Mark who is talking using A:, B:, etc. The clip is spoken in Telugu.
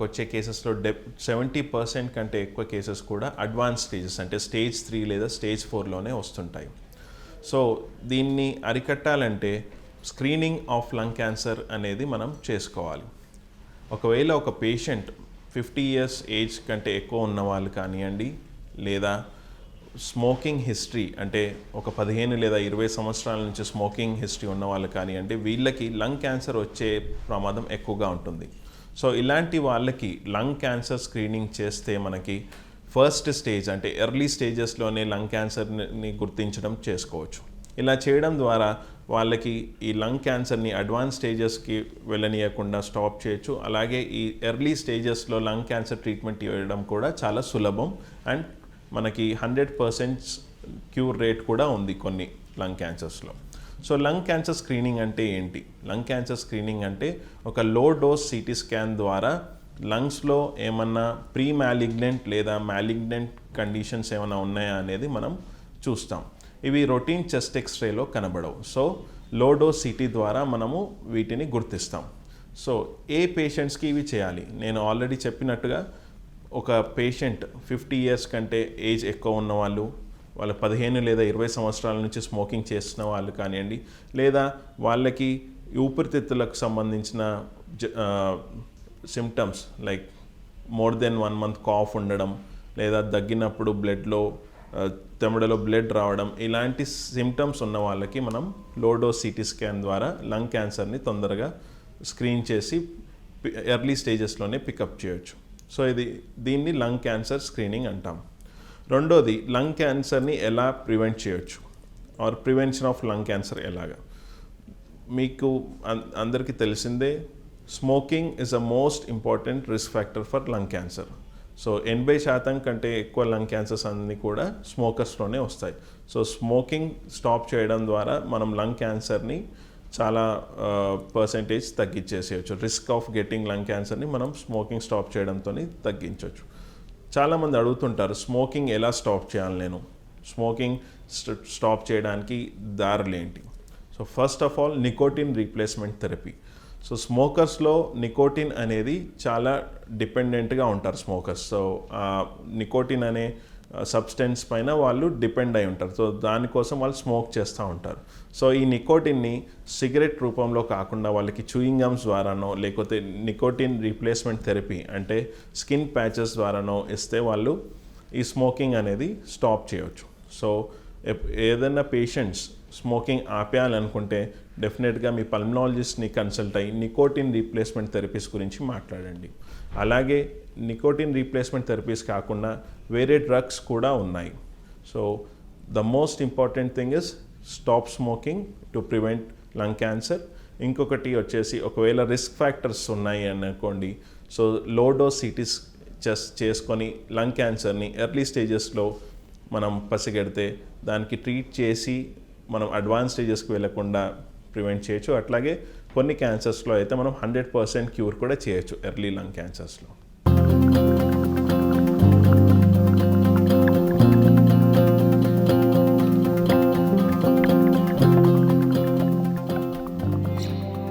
A: వచ్చే కేసెస్లో 70% కంటే ఎక్కువ కేసెస్ కూడా అడ్వాన్స్ స్టేజెస్ అంటే స్టేజ్ 3 లేదా స్టేజ్ 4లోనే వస్తుంటాయి. సో దీన్ని అరికట్టాలంటే స్క్రీనింగ్ ఆఫ్ లంగ్ క్యాన్సర్ అనేది మనం చేసుకోవాలి. ఒకవేళ ఒక పేషెంట్ 50 ఇయర్స్ ఏజ్ కంటే ఎక్కువ ఉన్న వాళ్ళు కానివ్వండి, లేదా స్మోకింగ్ హిస్టరీ అంటే ఒక 15 లేదా 20 సంవత్సరాల నుంచి స్మోకింగ్ హిస్టరీ ఉన్న వాళ్ళు కానివ్వండి, వీళ్ళకి లంగ్ క్యాన్సర్ వచ్చే ప్రమాదం ఎక్కువగా ఉంటుంది. సో ఇలాంటి వాళ్ళకి లంగ్ క్యాన్సర్ స్క్రీనింగ్ చేస్తే మనకి ఫస్ట్ స్టేజ్ అంటే ఎర్లీ స్టేజెస్లోనే లంగ్ క్యాన్సర్ని గుర్తించడం చేసుకోవచ్చు. ఇలా చేయడం ద్వారా వాళ్ళకి ఈ లంగ్ క్యాన్సర్ని అడ్వాన్స్ స్టేజెస్కి వెళ్ళనీయకుండా స్టాప్ చేయొచ్చు. అలాగే ఈ ఎర్లీ స్టేజెస్లో లంగ్ క్యాన్సర్ ట్రీట్మెంట్ ఇవ్వడం కూడా చాలా సులభం అండ్ మనకి 100% క్యూర్ రేట్ కూడా ఉంది కొన్ని లంగ్ క్యాన్సర్స్లో. సో లంగ్ క్యాన్సర్ స్క్రీనింగ్ అంటే ఏంటి? లంగ్ క్యాన్సర్ స్క్రీనింగ్ అంటే ఒక లో డోస్ సిటీ స్కాన్ ద్వారా లంగ్స్లో ఏమన్నా ప్రీ మ్యాలిగ్నెంట్ లేదా మ్యాలిగ్నెంట్ కండిషన్స్ ఏమైనా ఉన్నాయా అనేది మనం చూస్తాం. ఇవి రొటీన్ చెస్ట్ ఎక్స్రేలో కనబడవు. సో లో డోస్ సిటీ ద్వారా మనము వీటిని గుర్తిస్తాం. సో ఏ పేషెంట్స్కి ఇవి చేయాలి? నేను ఆల్రెడీ చెప్పినట్టుగా ఒక పేషెంట్ 50 ఇయర్స్ కంటే ఏజ్ ఎక్కువ ఉన్నవాళ్ళు, వాళ్ళ 15 లేదా 20 సంవత్సరాల నుంచి స్మోకింగ్ చేస్తున్న వాళ్ళు కానివ్వండి, లేదా వాళ్ళకి ఊపిరితిత్తులకు సంబంధించిన symptoms like more than 1 month cough ఉండడం, లేదా దగ్గినప్పుడు బ్లడ్లో తెమడలో బ్లడ్ రావడం, ఇలాంటి సిమ్టమ్స్ ఉన్న వాళ్ళకి మనం లో డోస్ సిటీ స్కాన్ ద్వారా లంగ్ క్యాన్సర్ని తొందరగా స్క్రీన్ చేసి ఎర్లీ స్టేజెస్లోనే పికప్ చేయొచ్చు. సో దీన్ని లంగ్ క్యాన్సర్ స్క్రీనింగ్ అంటాం. రెండోది, లంగ్ క్యాన్సర్ని ఎలా ప్రివెంట్ చేయొచ్చు or prevention of lung cancer ఎలాగా? మీకు అందరికీ తెలిసిందే, smoking is a most important risk factor for lung cancer. So 80% కంటే ఎక్కువ లంగ్ క్యాన్సర్స్ అన్నీ కూడా స్మోకర్స్లోనే వస్తాయి. సో స్మోకింగ్ స్టాప్ చేయడం ద్వారా మనం లంగ్ క్యాన్సర్ని చాలా పర్సెంటేజ్ తగ్గించేసేయచ్చు. రిస్క్ ఆఫ్ గెట్టింగ్ లంగ్ క్యాన్సర్ని మనం స్మోకింగ్ స్టాప్ చేయడంతో తగ్గించవచ్చు. చాలామంది అడుగుతుంటారు, స్మోకింగ్ ఎలా స్టాప్ చేయాలి నేను? స్మోకింగ్ స్టాప్ చేయడానికి దారులు ఏంటి? So first of all, nicotine replacement therapy. So స్మోకర్స్లో నికోటిన్ అనేది చాలా డిపెండెంట్గా ఉంటారు స్మోకర్స్. సో నికోటిన్ అనే సబ్స్టెన్స్ పైన వాళ్ళు డిపెండ్ అయి ఉంటారు. సో దానికోసం వాళ్ళు స్మోక్ చేస్తూ ఉంటారు. సో ఈ నికోటిన్ని సిగరెట్ రూపంలో కాకుండా వాళ్ళకి చూయింగ్ గమ్స్ ద్వారానో, లేకపోతే నికోటిన్ రీప్లేస్మెంట్ థెరపీ అంటే స్కిన్ ప్యాచెస్ ద్వారానో ఇస్తే వాళ్ళు ఈ స్మోకింగ్ అనేది స్టాప్ చేయవచ్చు. సో ఏదైనా పేషెంట్స్ స్మోకింగ్ ఆపేయాలనుకుంటే డెఫినెట్గా మీ పల్మనాలజిస్ట్ని కన్సల్ట్ అయ్యి నికోటిన్ రీప్లేస్మెంట్ థెరపీస్ గురించి మాట్లాడండి. అలాగే నికోటిన్ రీప్లేస్మెంట్ థెరపీస్ కాకుండా వేరే డ్రగ్స్ కూడా ఉన్నాయి. So the most important thing is stop smoking to prevent lung cancer. ఇంకొకటి వచ్చేసి, ఒకవేళ రిస్క్ ఫ్యాక్టర్స్ ఉన్నాయి అనుకోండి, సో లో డోస్ సిటీస్ చేసుకొని లంగ్ క్యాన్సర్ని ఎర్లీ స్టేజెస్లో మనం పసిగడితే దానికి ట్రీట్ చేసి మనం అడ్వాన్స్ స్టేజెస్కి వెళ్లకుండా ప్రివెంట్ చేయొచ్చు. అట్లాగే కొన్ని క్యాన్సర్స్లో అయితే మనం 100% క్యూర్ కూడా చేయొచ్చు ఎర్లీ లంగ్ క్యాన్సర్స్లో.